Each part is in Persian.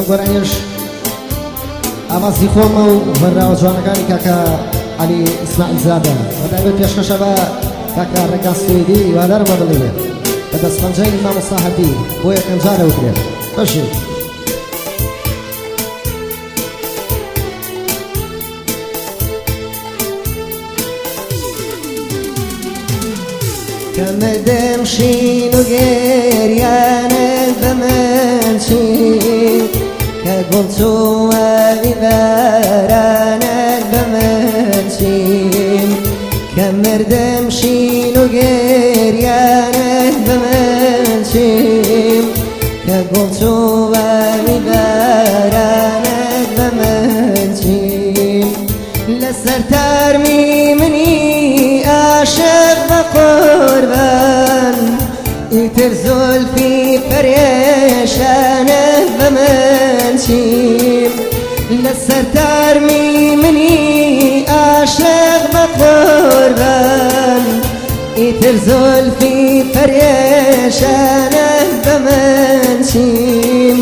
گۆرانیش ئاماسی خۆمە و بەراوە جوانەکانی کاکە علی ئیسماعیل زادە بەدایبەت پێشکەشە بە کاکە ڕێگا سوێدی هیوادارم بەدڵێنێ بە دەستپەنجەی مامۆستا هەردی بۆ یەکەم جارە وترێت بەشێ كمدم شين وغيريان بمن شين كقلتو وغباران بمن شين كمردم شين وغيريان بمن شين كقلتو وغباران بمن شين لسرتار مني عاشق بقربان يترزل في فريشانه بمنشيم لسرتار مني عاشق بقربان يترزل في فريشانه بمنشيم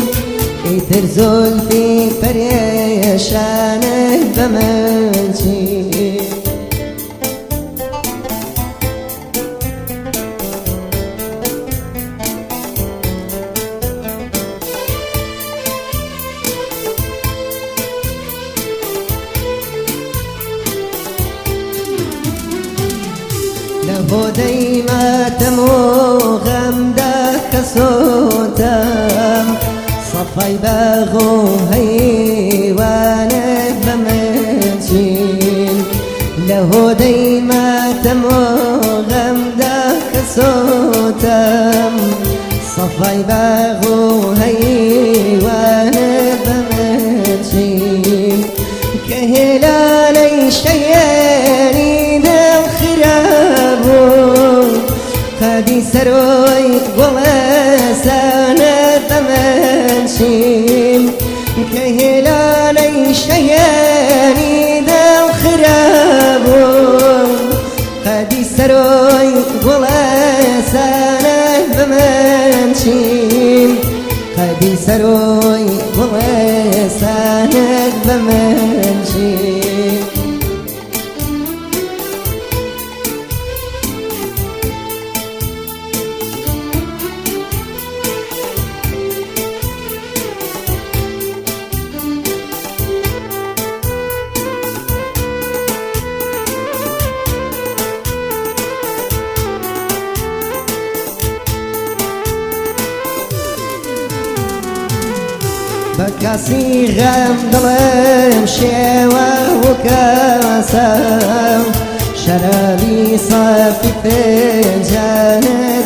يترزل في فريشانه بمنشيم لبودي ما تمو غمدك صوتم صفاي باغو هيوانك بمنشين لهودي ما تمو غمدك صوتم صفاي باغو هيوانك بمنشين كهلالي شياني خدي سروي وغسانة تمنشيم كهلالي شياني ذا الخرابون خدي سروي وغسانة تمنشيم خدي سروي وغسانة تمنشيم بكاسي غم ظلم شيوة وكاسم شرابي صافي فنجان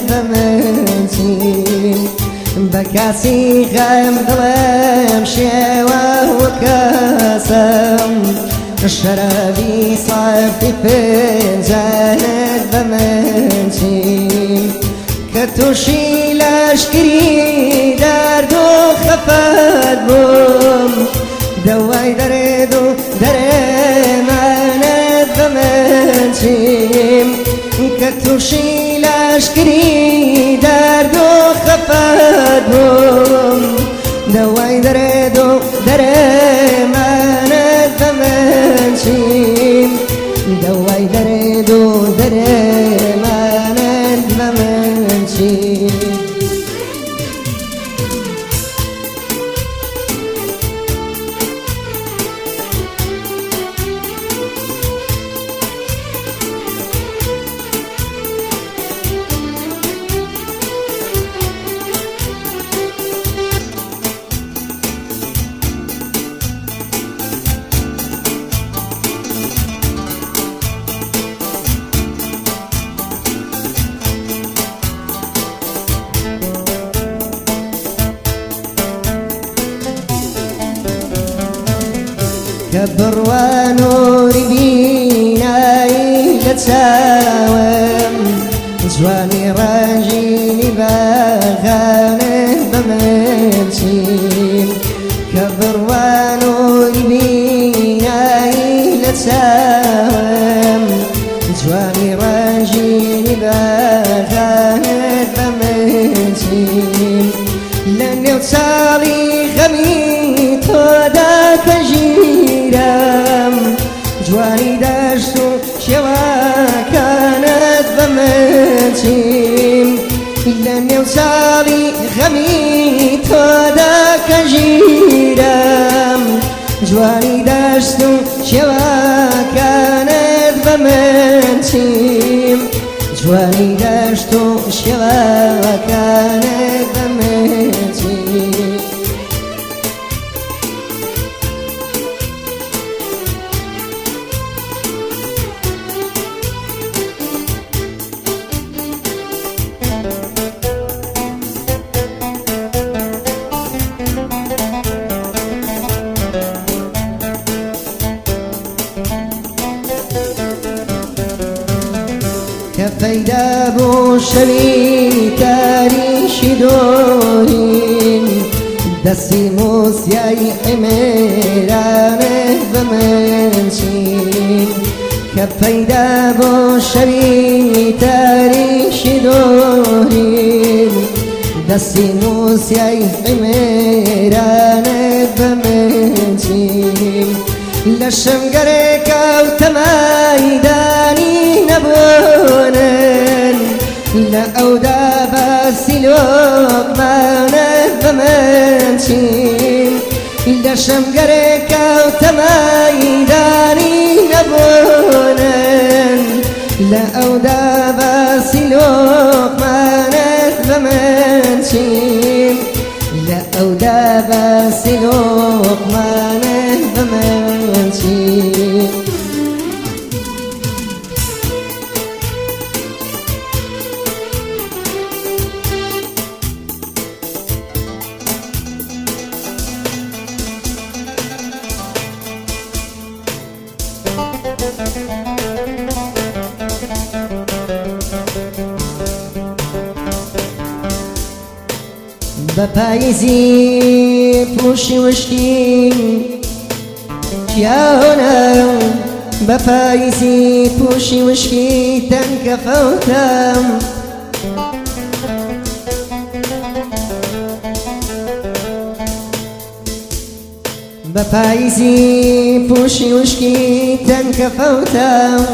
بمنشين بكاسي غم ظلم شيوة وكاسم شرابي صافي فنجان بمنشين كتوشي لاشكري داردو خفاد بوم دواي دردو درمانت بمنشيم كتوشي لاشكري داردو خفاد بوم دواي دردو درمانت بمنشيم دواي دردو درمانت بمنشيم كبر ونوري بيناي لتساوم جواني راجيني باغانه بمنشين كبر ونوري بيناي لتساوم جواني راجيني باغانه بمنشين لن يوصلي غمي جوانی دەشت و شێوەکانت بە من چیم جوانی دەشت و شێوەکانت بە من چیم كفيدا بو شوي تاريشي دورين دسي موسياي حميرانه بمنشين كفيدا بو شوي تاريشي دورين دسي موسياي حميرانه بمنشين لشمقريك او تمايداني نبونن لا أودا بسلوك ما نفهمنشين لا شمقريك أو تمايداني نبونن لا أودا بسلوك ما نفهمنشين لا أودا بسلوك ما نفهمنشين بپاییزی پوشی وشکی کیانا بپاییزی پوشی وشکی تنک فوتم بپاییزی پوشی وشکی تنک فوتم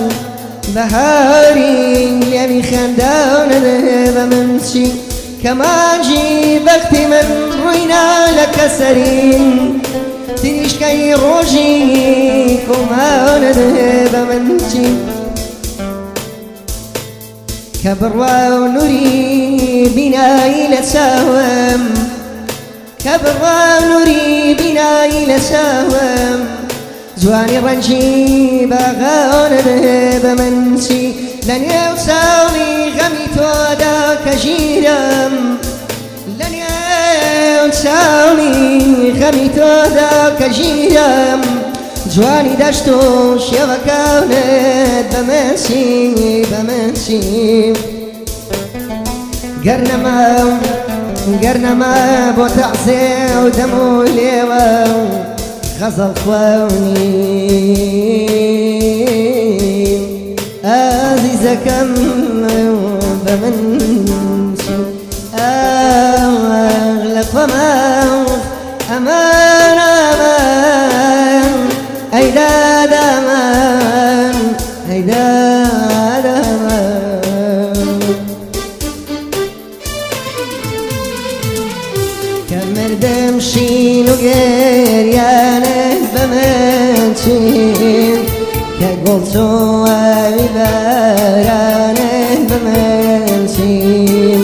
بهاری لیمی خندانه بمنشی كماجي بختي من روينا لك سرين تيشكي روجي كما ندهب منشي كبروا ونوري بنا إلى ساوم كبروا ونوري بنا إلى ساوم جواني رنجي بغا ندهب منشي لن يوساوي غمي تودا كجيرم لن يوساوي غمي تودا كجيرم جواني دشتو شيوكاونت بمنشي قرنما بو تعزي ودمو ليوا غزل خواني عزيزكم بمنشي أغلق وما أمان أمان أيداد أمان أيداد أمان كمر دمشي نغير يانه بمنشي كقلتو عبارانه بمنشين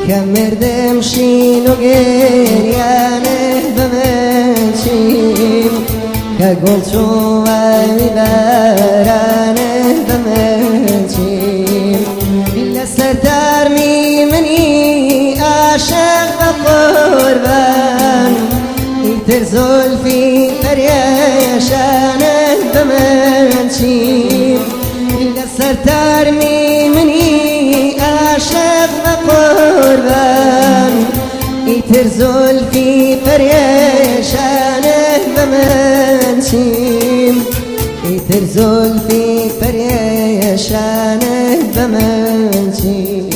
كمردمشين وقريانه بمنشين كقلتو عبارانه بمنشين إلا سترمي مني عاشق بقربان ترزل في فريشانه بمنشين إلا سترمي مني عاشق بقربان ترزل في فريشانه بمنشين ترزل في فريشانه بمنشين